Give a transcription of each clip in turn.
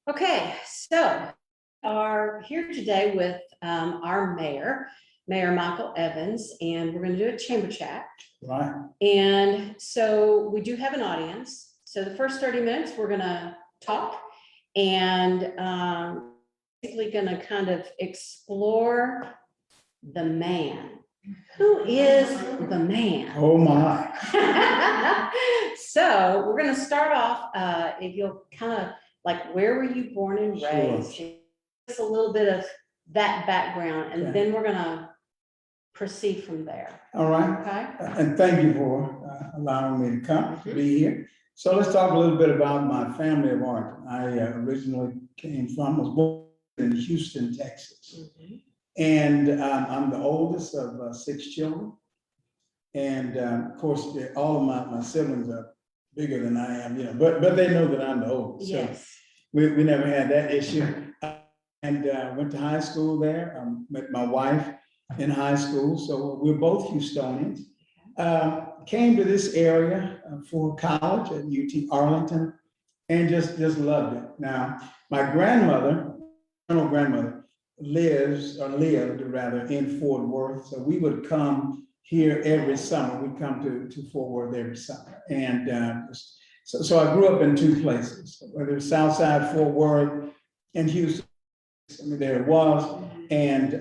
Okay, so are here today with our mayor, Mayor Michael Evans, and we're going to do a chamber chat. Right. And so we do have an audience. So the first 30 minutes, we're going to talk and basically going to kind of explore the man. Who is the man? Oh my. So we're going to start off, if you'll kind of like, where were you born and Sure. raised? Just a little bit of that background, and Okay. then we're going to proceed from there. All right. Okay. And thank you for allowing me to come to be here. So let's talk a little bit about my family of origin. I originally was born in Houston, Texas. And I'm the oldest of 6 children. And of course, all of my siblings are bigger than I am, but they know that I'm the oldest. Yes. So we never had that issue. And went to high school there. Met my wife in high school. So we're both Houstonians. Came to this area for college at UT Arlington and just loved it. Now, my grandmother, maternal grandmother, lived rather in Fort Worth. So we would come here every summer. We'd come to Fort Worth every summer. And so I grew up in 2 places, whether it's Southside Fort Worth and Houston. I mean, there it was. And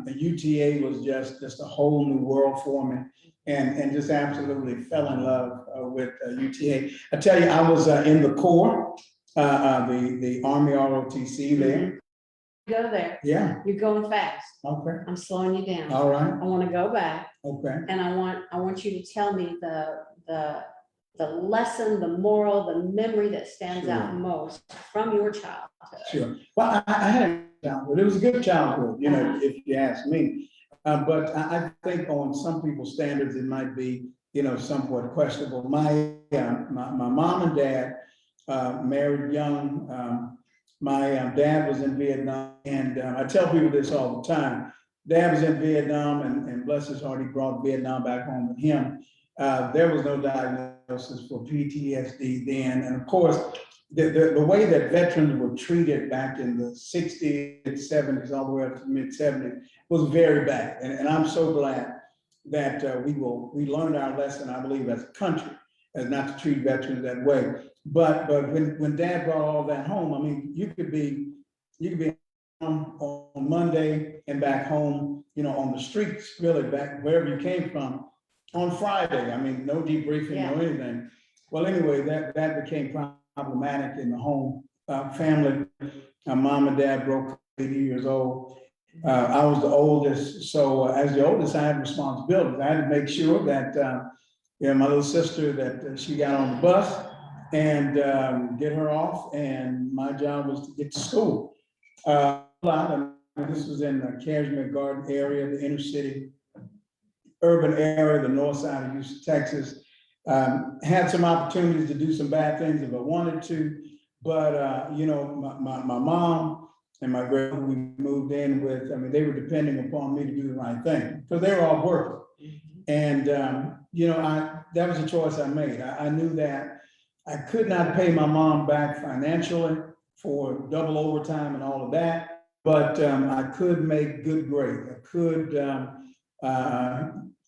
the UTA was just a whole new world for me, and just absolutely fell in love with UTA. I tell you, I was in the Corps, the Army ROTC there. Go there. Yeah. You're going fast. Okay. I'm slowing you down. All right. I want to go back. Okay. And I want you to tell me the lesson, the moral, the memory that stands out most from your childhood. Sure. Well, I had a childhood. It was a good childhood, if you ask me. But I think on some people's standards, it might be, somewhat questionable. My mom and dad married young. My dad was in Vietnam, and I tell people this all the time. Dad was in Vietnam, and bless his heart, he brought Vietnam back home with him. There was no diagnosis for PTSD then. And of course, the way that veterans were treated back in the 60s, 70s, all the way up to the mid 70s was very bad. And I'm so glad that we learned our lesson, I believe, as a country, as not to treat veterans that way. But when Dad brought all that home, I mean, you could be on Monday and back home, on the streets, really back wherever you came from, on Friday. I mean, no debriefing, no anything. Well, anyway, that became problematic in the home family. My mom and dad broke 80 years old. I was the oldest. So as the oldest, I had responsibilities. I had to make sure that, my little sister, that she got on the bus and get her off. And my job was to get to school. This was in the Cashmere Garden area, the inner city, urban area, the north side of Houston, Texas. Had some opportunities to do some bad things if I wanted to, but my mom and my grandma, we moved in with, I mean, they were depending upon me to do the right thing because they were all working. And that was a choice I made. I knew that I could not pay my mom back financially for double overtime and all of that, but I could make good grades. I could,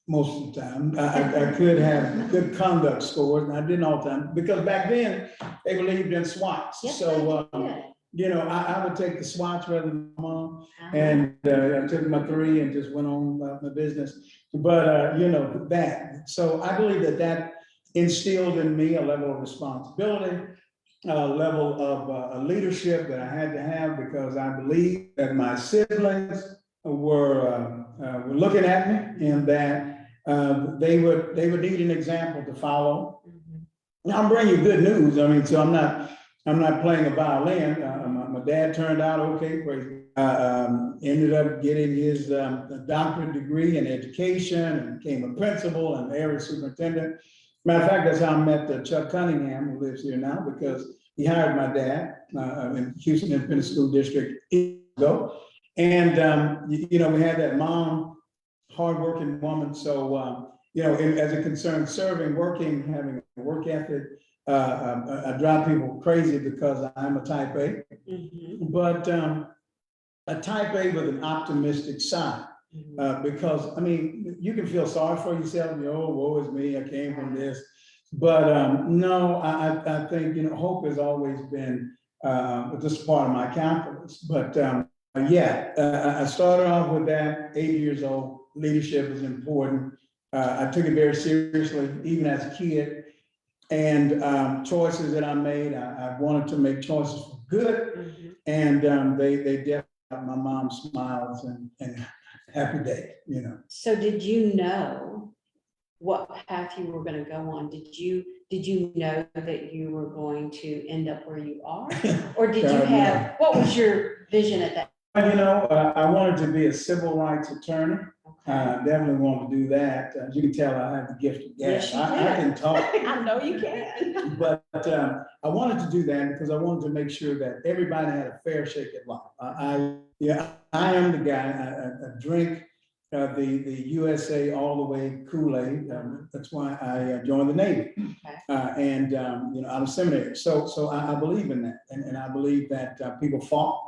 most of the time, I could have good conduct scores, and I didn't all the time, because back then, they believed in SWATs. Yes, so, I would take the SWATs rather than my mom, and I took my 3 and just went on about my business. But, that. So I believe that instilled in me a level of responsibility, a level of leadership that I had to have, because I believe that my siblings were looking at me, and that they would need an example to follow. Now, I'm bringing you good news. I mean, so I'm not playing a violin. My dad turned out okay. Ended up getting his doctorate degree in education and became a principal and area superintendent. Matter of fact, that's how I met Chuck Cunningham, who lives here now, because he hired my dad in Houston Independent School District ago. And, we had that mom, hardworking woman. So, as it concerns serving, working, having a work ethic, I drive people crazy because I'm a type A, Mhm, but a type A with an optimistic side. mhm. Because, I mean, you can feel sorry for yourself, oh, woe is me, I came from this. But no, I think, hope has always been just part of my calculus. But yeah, I started off with that, 8 years old, leadership is important. I took it very seriously, even as a kid. And choices that I made, I wanted to make choices for good. Mhm. And they definitely, my mom smiles and happy day. So did you know what path you were gonna go on? Did you know that you were going to end up where you are? Or did you God, no. have, what was your vision at that? I wanted to be a civil rights attorney. Okay. Definitely want to do that. As you can tell, I have the gift of gab. Yes, you I can talk. I know you can. But I wanted to do that because I wanted to make sure that everybody had a fair shake at life. Yeah, I am the guy. I drink the USA all the way Kool-Aid. That's why I joined the Navy. Okay. And out of seminary. So I believe in that, and I believe that people fought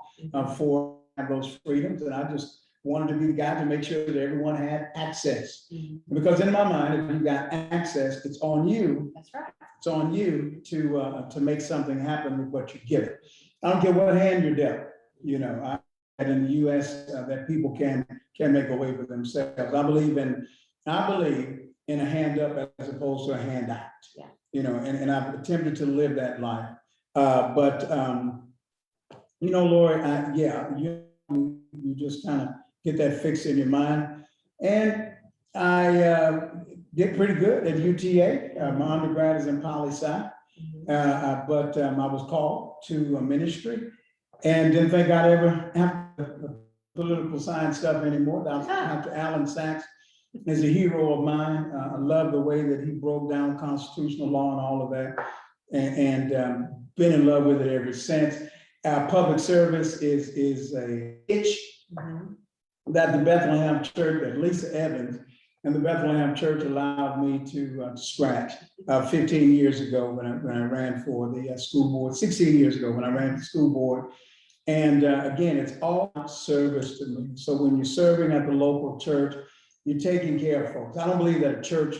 for those freedoms, and I just wanted to be the guy to make sure that everyone had access. Mhm. Because in my mind, if you got access, it's on you. That's right. It's on you to make something happen with what you give it. I don't care what hand you're dealt. I in the U.S. That people can make a way for themselves. I believe in a hand up as opposed to a hand out. Yeah. And I've attempted to live that life. But Lori, you just kind of get that fixed in your mind. And I did pretty good at UTA. My undergrad is in poli-sci. But I was called to a ministry and didn't think I'd ever have the political science stuff anymore. Dr. Alan Sachs is a hero of mine. I love the way that he broke down constitutional law and all of that, and been in love with it ever since. Public service is a itch that the Bethlehem Church, that Lisa Evans and the Bethlehem Church allowed me to scratch 15 years ago when I ran for the school board, 16 years ago when I ran for the school board. And again, it's all service to me. So when you're serving at the local church, you're taking care of folks. I don't believe that a church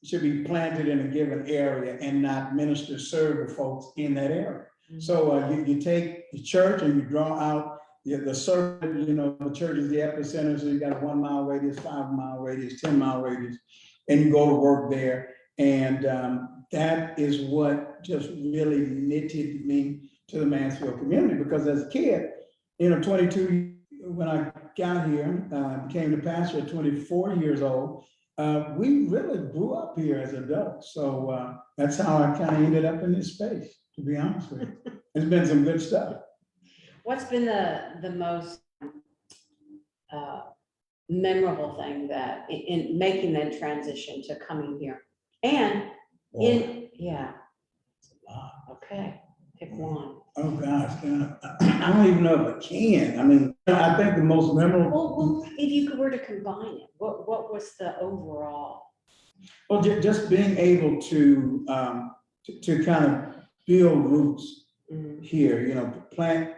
should be planted in a given area and not serve the folks in that area. So you take the church and you draw out the circle, the church is the epicenter, so you got a 1 mile radius, 5 mile radius, 10 mile radius, and you go to work there. And that is what just really knitted me to the Mansfield community, because as a kid, 22, when I got here, became the pastor at 24 years old, we really grew up here as adults. So that's how I kind of ended up in this space, to be honest with you. It's been some good stuff. What's been the most memorable thing that in making that transition to coming here? And okay, pick one. Oh gosh, I don't even know if I can. I mean, I think the most memorable. Well, if you were to combine it, what was the overall? Well, just being able to kind of build roots here, plant,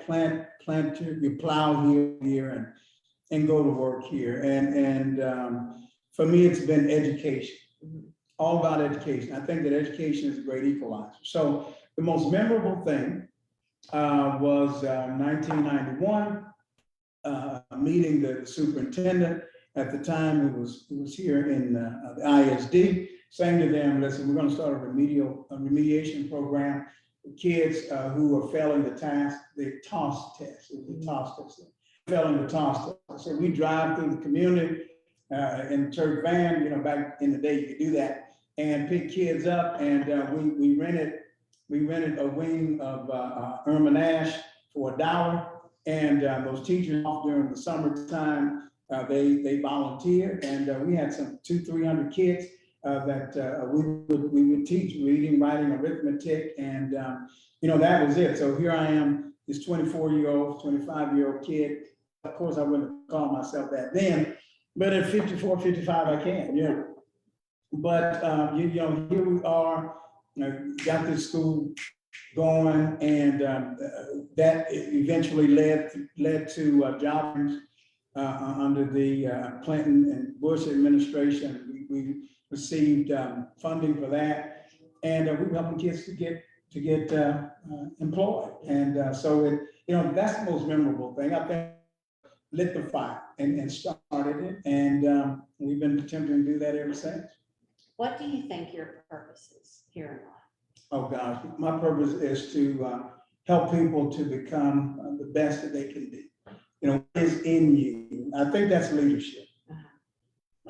you plow here and go to work here. And for me, it's been education, all about education. I think that education is a great equalizer. So the most memorable thing was 1991, meeting the superintendent. At the time, it was here in the ISD, saying to them, listen, we're going to start a remediation program for kids who are failing the TOS test. It was a TOS test. Failing the TOS test. So we drive through the community in the church van, back in the day you could do that, and pick kids up, and we rented a wing of Irma Ash for $1, and those teachers during the summertime, they volunteered, and we had some 200-300 kids that we would teach reading, writing, arithmetic, and that was it. So here I am, this 24-year-old, 25-year-old kid. Of course, I wouldn't call myself that then, but at 54, 55, I can, But here we are. got this school going, and that eventually led to jobs under the Clinton and Bush administration. We received funding for that, and we were helping kids to get employed. And so it, that's the most memorable thing. I think lit the fire and started it, and we've been attempting to do that ever since. What do you think your purpose is here in life? Oh gosh, my purpose is to help people to become the best that they can be. What is in you. I think that's leadership.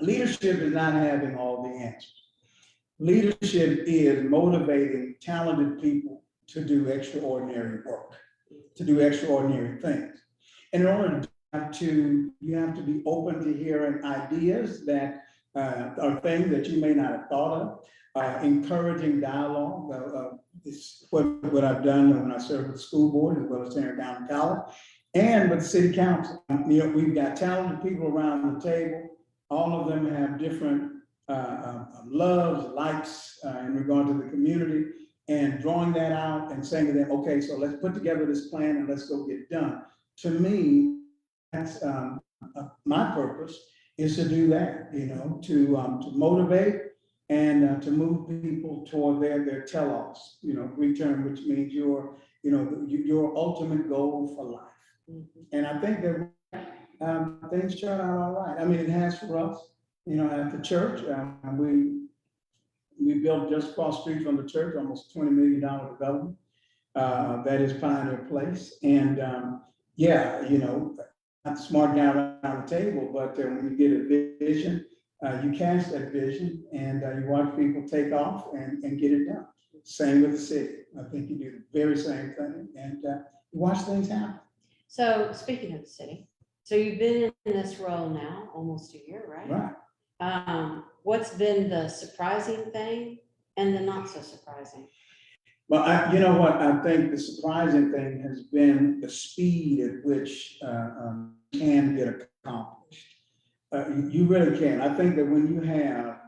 Leadership is not having all the answers. Leadership is motivating talented people to do extraordinary work, to do extraordinary things. And in order to do that, you have to be open to hearing ideas that are things that you may not have thought of, encouraging dialogue. It's what I've done when I served with the school board as well as Tarrant County College and with the city council. We've got talented people around the table. All of them have different loves, likes in regard to the community, and drawing that out and saying to them, okay, so let's put together this plan and let's go get it done. To me, that's my purpose is to do that, to motivate and to move people toward their telos, Greek term, which means your ultimate goal for life. And I think that things turn out all right. I mean, it has for us, at the church. We built just across the street from the church, almost $20 million development. That is Pioneer Place. And not the smart guy around the table, but when you get a vision, you cast that vision and you watch people take off and get it done. Same with the city. I think you do the very same thing, and you watch things happen. So speaking of the city, so you've been in this role now almost a year, right? Right. What's been the surprising thing and the not so surprising? Well, you know what? I think the surprising thing has been the speed at which can get accomplished. You really can. I think that when you have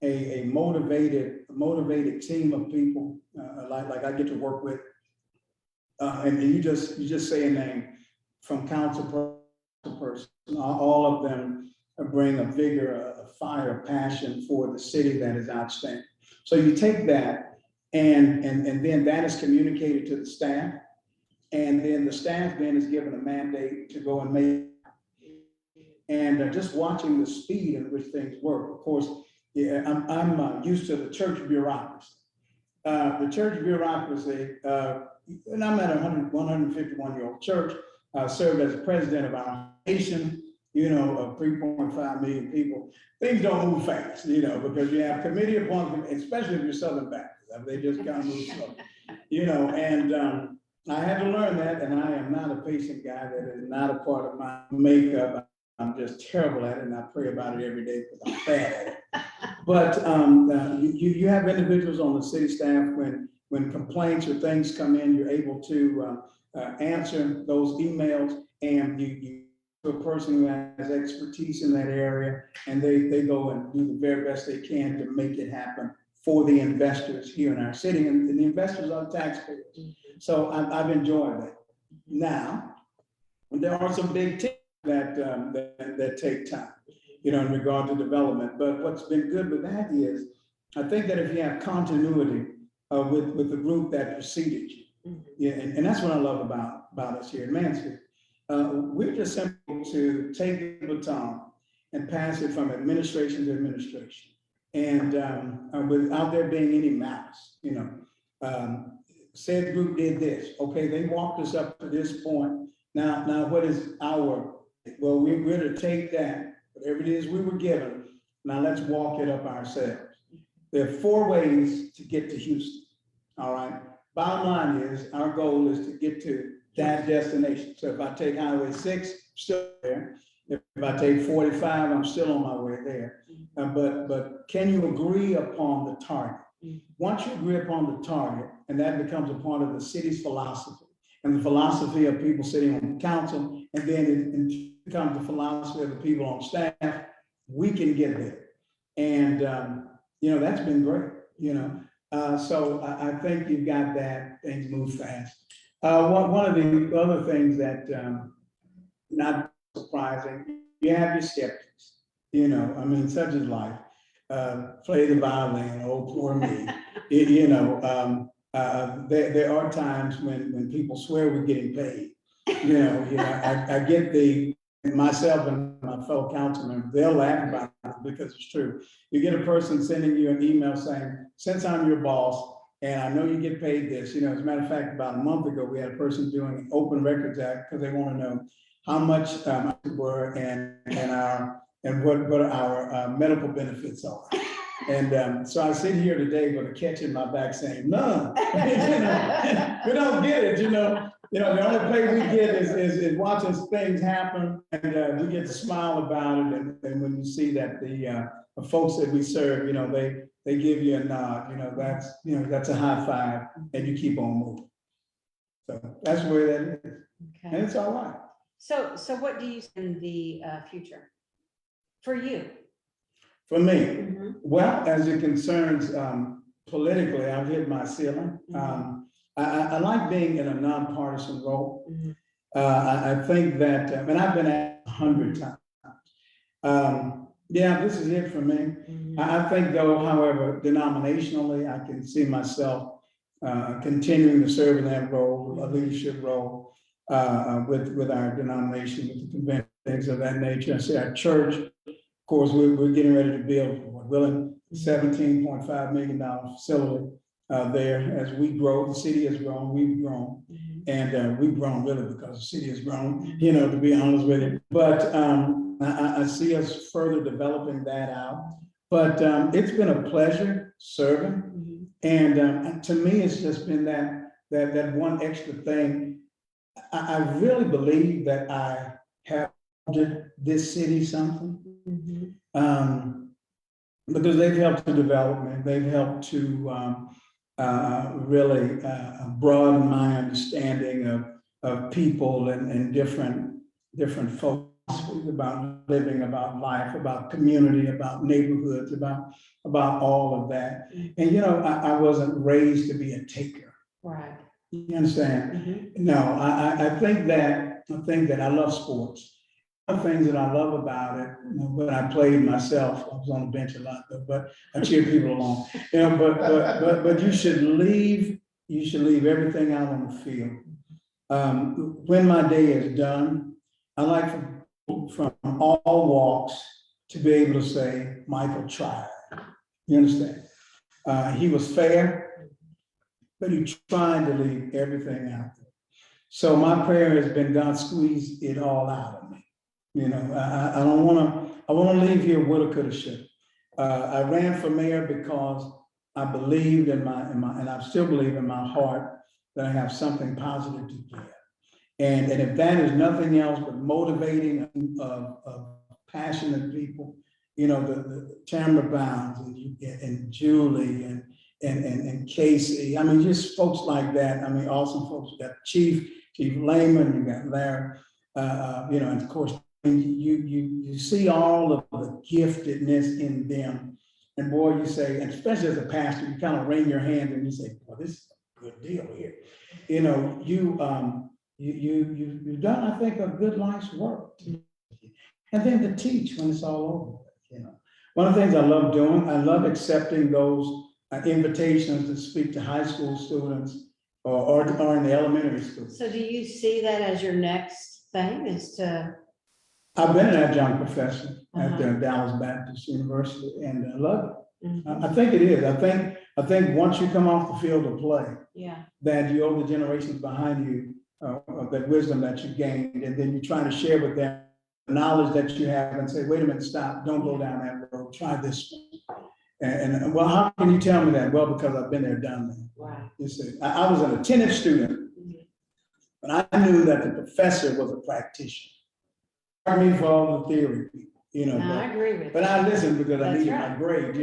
a motivated team of people, like I get to work with, and you just say a name from council person, all of them bring a vigor, a fire, a passion for the city that is outstanding. So you take that, and then that is communicated to the staff, and then the staff then is given a mandate to go and make. And just watching the speed in which things work. Of course, I'm used to the church bureaucracy. The church bureaucracy, and I'm at a 151-year-old church, served as president of our nation, of 3.5 million people. Things don't move fast, because you have committee appointments, especially if you're Southern Baptist. They just kind of move slow, and I had to learn that, and I am not a patient guy. That is not a part of my makeup. I'm just terrible at it, and I pray about it every day because I'm bad at it. But you have individuals on the city staff when complaints or things come in, you're able to answer those emails, and you to a person who has expertise in that area, and they go and do the very best they can to make it happen for the investors here in our city, and the investors are taxpayers. So I've enjoyed that. Now, there are some big teams that take time, in regard to development. But what's been good with that is, I think that if you have continuity with the group that preceded you, and that's what I love about us here in Mansfield. We're just simple to take the baton and pass it from administration to administration, and without there being any malice. Said group did this. Okay, they walked us up to this point. Now what is our? Well, we're to take that, whatever it is we were given, now let's walk it up ourselves. There are 4 ways to get to Houston, all right? Bottom line is, our goal is to get to that destination. So if I take Highway 6, I'm still there. If I take 45, I'm still on my way there. But can you agree upon the target? Once you agree upon the target, and that becomes a part of the city's philosophy, and the philosophy of people sitting on the council, and then it becomes the philosophy of the people on staff, we can get there. And, that's been great. So I think you've got that, things move fast. One of the other things that, not surprising, you have your skeptics, I mean, such is life. Play the violin, oh, poor me. There are times when people swear we're getting paid. I get myself and my fellow council members, they'll laugh about it because it's true. You get a person sending you an email saying, since I'm your boss, and I know you get paid this, as a matter of fact, about a month ago, we had a person doing an Open Records Act because they want to know how much were and what our medical benefits are. And so I sit here today with a catch in my back saying, none. We don't get it, the only pay we get is watching things happen, and we get to smile about it. And when you see that the folks that we serve, they give you a nod, that's a high five, and you keep on moving. So that's where that is, and Okay. it's all right. So what do you see in the future for you? For me, Mhm. well, as it concerns politically, I've hit my ceiling. I like being in a nonpartisan role. Mhm. I think that, and I've been asked 100 times. Yeah, this is it for me. Mhm. I think though, however, denominationally, I can see myself continuing to serve in that role, a leadership role with our denomination, with the convention, things of that nature. I see our church, of course, we're getting ready to build, willing, $17.5 million facility there. As we grow, the city has grown, we've grown. And we've grown really because the city has grown, to be honest with you. But I see us further developing that out. But it's been a pleasure serving. And to me, it's just been that one extra thing. I really believe that I have did this city something. Because they've helped to develop me, they've helped to really broaden my understanding of people and different philosophies about living, about life, about community, about neighborhoods, about all of that. And I wasn't raised to be a taker. Right. You understand? No, I think that I love sports. One of the things that I love about it, when I played myself, I was on the bench a lot, but I cheered people along. But you should leave everything out on the field. When my day is done, I like for people from all walks to be able to say, Michael tried. You understand? He was fair, but he tried to leave everything out there. So my prayer has been, God, squeeze it all out of me. I don't I want to leave here woulda, coulda, shoulda. I ran for mayor because I believed and I still believe in my heart that I have something positive to give. And if that is nothing else but motivating of passionate people, the Tamara Bounds and Julie and Casey, I mean, just folks like that. I mean, awesome folks. You got Chief Lehman, you got Larry, and of course, you see all of the giftedness in them. And boy, you say, and especially as a pastor, you kind of wring your hand and you say, well, this is a good deal here. You've done, I think, a good life's work. And then to teach when it's all over. One of the things I love doing, I love accepting those invitations to speak to high school students or in the elementary school. So do you see that as your next thing, is to? I've been an adjunct professor at the Dallas Baptist University, and I love it. I think it is. I think once you come off the field of play, that you owe the generations behind you of that wisdom that you gained, and then you try to share with them the knowledge that you have and say, wait a minute, stop, don't go down that road, try this one. And well, how can you tell me that? Well, because I've been there, done that. Wow. You see, I was an attentive student, but I knew that the professor was a practitioner. I mean, for all the theory people, No, I agree with but you. I listened because I That's needed right. my grade,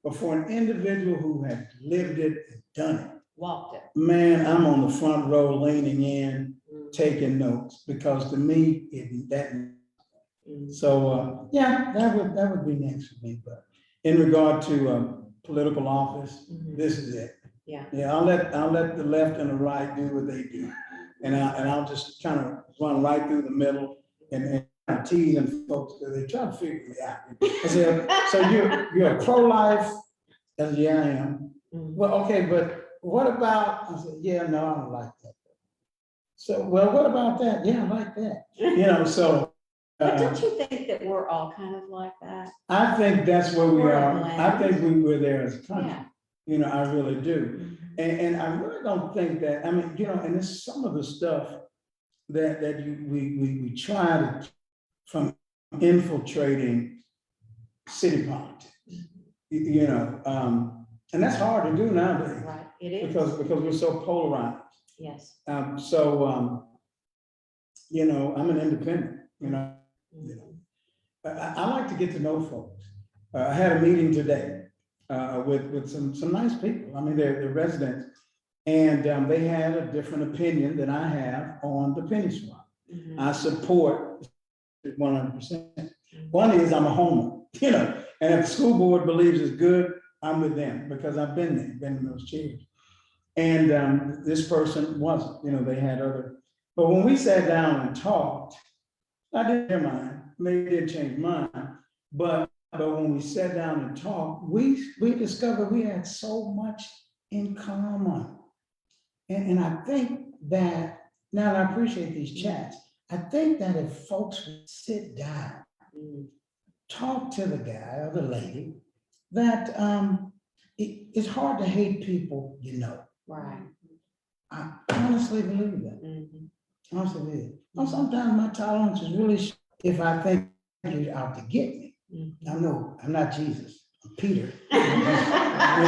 but for an individual who had lived it and done it, Walked it. man, I'm on the front row leaning in, taking notes, because to me, so yeah, that would be next for me. But in regard to political office, Mhm. this is it. Yeah. Yeah, I'll let the left and the right do what they do. And I'll just kind of run right through the middle and kind of teasing folks, because they try to figure it out. I said, so you're pro-life? I said, yeah, I am. Mhm. Well, okay, but what about, I said, yeah, no, I don't like that. So, well, what about that? Yeah, I like that. You know, so. But don't you think that we're all kind of like that? I think that's where we We're a are. I blend. think we were there as a country. Yeah. You know, I really do. Mhm. And I really don't think that, I mean, you know, and it's some of the stuff that we try to, from infiltrating city politics, you know, and that's hard to do nowadays. Right, it is. Because we're so polarized. Yes. You know, I'm an independent, you know. Mhm. I like to get to know folks. I had a meeting today with some nice people. I mean, they're residents. And they had a different opinion than I have on the penny swap. Mhm. I support 100%. One is I'm a homer, you know, and if the school board believes it's good, I'm with them because I've been there, been in those chairs. And this person wasn't, you know, they had other, but when we sat down and talked, I didn't hear mine, maybe it changed mine, but when we sat down and talked, we discovered we had so much in common. And I think that, now I appreciate these chats, I think that if folks would sit down, Mhm. talk to the guy or the lady, that it's hard to hate people, you know. Right. I honestly believe that. Mhm. Honestly believe. Now, sometimes my tolerance is really, if I think you're out to get me. Mhm. I know, I'm not Jesus, I'm Peter.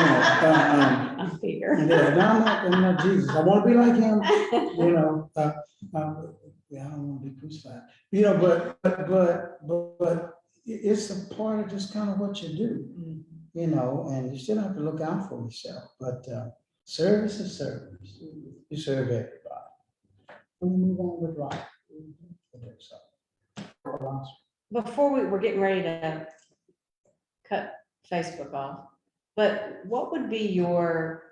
I'm Peter. Yeah, no, I'm not Jesus. I want to be like him, you know. Yeah, I don't want to be crucified, you know. But it's a part of just kind of what you do, Mhm. you know. And you still have to look out for yourself. But service is service. Mhm. You serve everybody. And we move on with life. So, Before we're getting ready to cut Facebook off, but what would be your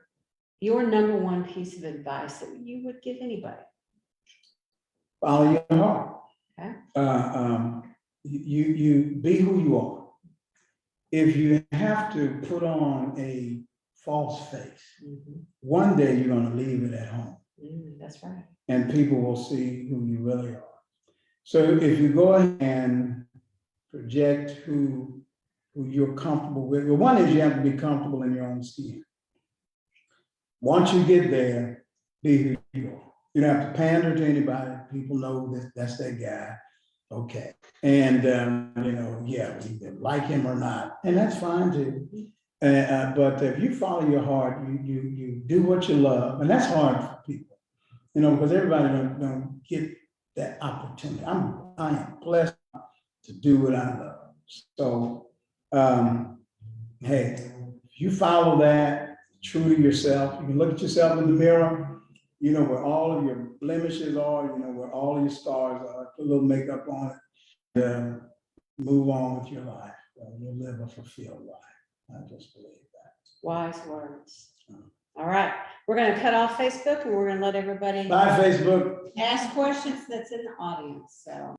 number one piece of advice that you would give anybody? follow your heart. Okay. You be who you are. If you have to put on a false face, Mhm. one day you're going to leave it at home, That's right. and people will see who you really are. So if you go ahead and project who you're comfortable with, well, one is you have to be comfortable in your own skin. Once you get there, be who you are. You don't have to pander to anybody. People know that that's that guy. Okay. And, you know, yeah, we either like him or not, and that's fine too. But if you follow your heart, you do what you love, and that's hard for people, you know, because everybody don't get that opportunity. I am blessed to do what I love. So, hey, if you follow that, true to yourself, you can look at yourself in the mirror, you know where all of your blemishes are, you know where all of your scars are, put a little makeup on it, and move on with your life. You'll live a fulfilled life. I just believe that. Wise words. All right, we're going to cut off Facebook and we're going to let everybody Bye, Facebook. ask questions that's in the audience. So.